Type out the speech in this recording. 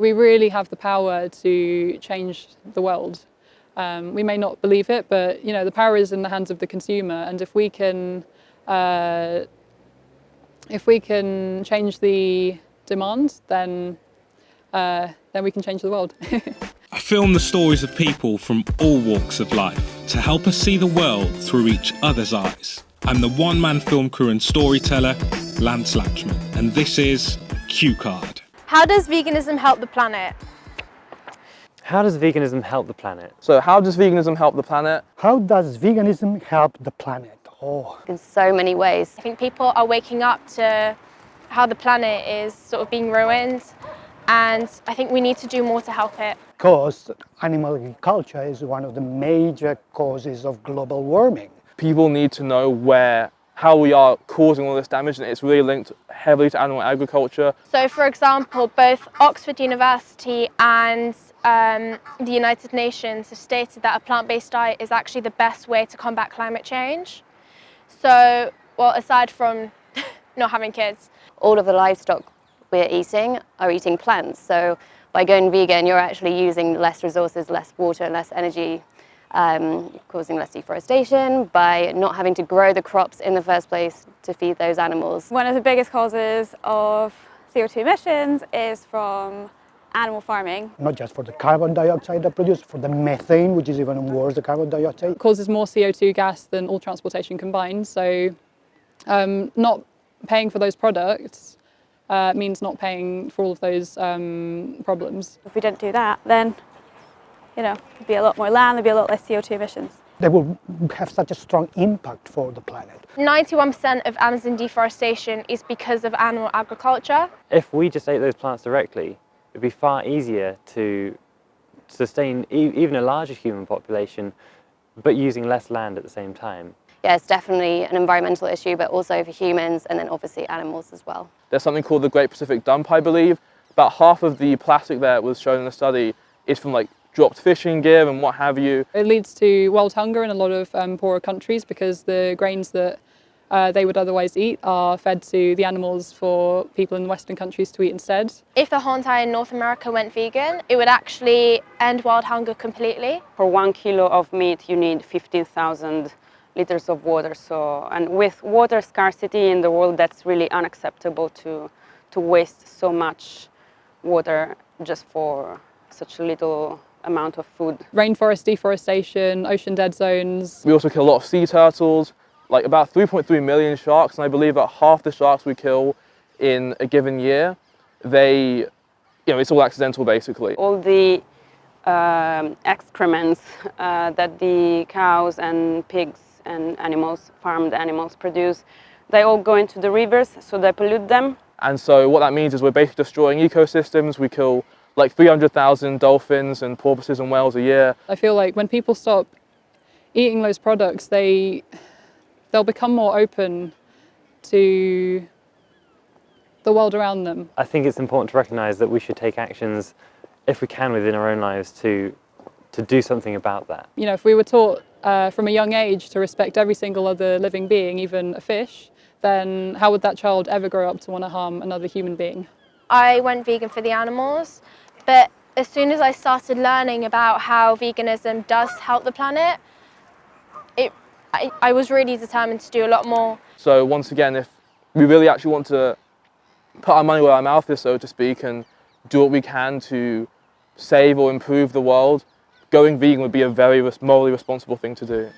We really have the power to change the world. We may not believe it, but the power is in the hands of the consumer. And if we can change the demand, then we can change the world. I film the stories of people from all walks of life to help us see the world through each other's eyes. I'm the one-man film crew and storyteller, Lance Latchman, and this is Cuecard. How does veganism help the planet? How does veganism help the planet? So how does veganism help the planet? How does veganism help the planet? In so many ways. I think people are waking up to how the planet is sort of being ruined, and I think we need to do more to help it. Because animal agriculture is one of the major causes of global warming. People need to know how we are causing all this damage, and it's really linked heavily to animal agriculture. So for example, both Oxford University and the United Nations have stated that a plant-based diet is actually the best way to combat climate change. So, well, aside from not having kids. All of the livestock we're eating are eating plants. So by going vegan, you're actually using less resources, less water, less energy, causing less deforestation by not having to grow the crops in the first place to feed those animals. One of the biggest causes of CO2 emissions is from animal farming. Not just for the carbon dioxide they produce, for the methane, which is even worse, the carbon dioxide. It causes more CO2 gas than all transportation combined, so not paying for those products means not paying for all of those problems. If we didn't do that, then there'd be a lot more land, there'd be a lot less CO2 emissions. They will have such a strong impact for the planet. 91% of Amazon deforestation is because of animal agriculture. If we just ate those plants directly, it'd be far easier to sustain even a larger human population, but using less land at the same time. Yeah, it's definitely an environmental issue, but also for humans and then obviously animals as well. There's something called the Great Pacific Dump, I believe. About half of the plastic that was shown in the study is from dropped fishing gear and what have you. It leads to world hunger in a lot of poorer countries because the grains that they would otherwise eat are fed to the animals for people in Western countries to eat instead. If the whole entire North America went vegan, it would actually end world hunger completely. For 1 kilo of meat, you need 15,000 liters of water. And with water scarcity in the world, that's really unacceptable to waste so much water just for such a little amount of food. Rainforest deforestation, ocean dead zones. We also kill a lot of sea turtles, about 3.3 million sharks, and I believe that half the sharks we kill in a given year, it's all accidental basically. All the excrements that the cows and pigs and farmed animals produce, they all go into the rivers, so they pollute them. And so what that means is we're basically destroying ecosystems. We kill 300,000 dolphins and porpoises and whales a year. I feel like when people stop eating those products, they'll become more open to the world around them. I think it's important to recognise that we should take actions, if we can, within our own lives to do something about that. If we were taught from a young age to respect every single other living being, even a fish, then how would that child ever grow up to want to harm another human being? I went vegan for the animals, but as soon as I started learning about how veganism does help the planet, I was really determined to do a lot more. So once again, if we really actually want to put our money where our mouth is, so to speak, and do what we can to save or improve the world, going vegan would be a very morally responsible thing to do.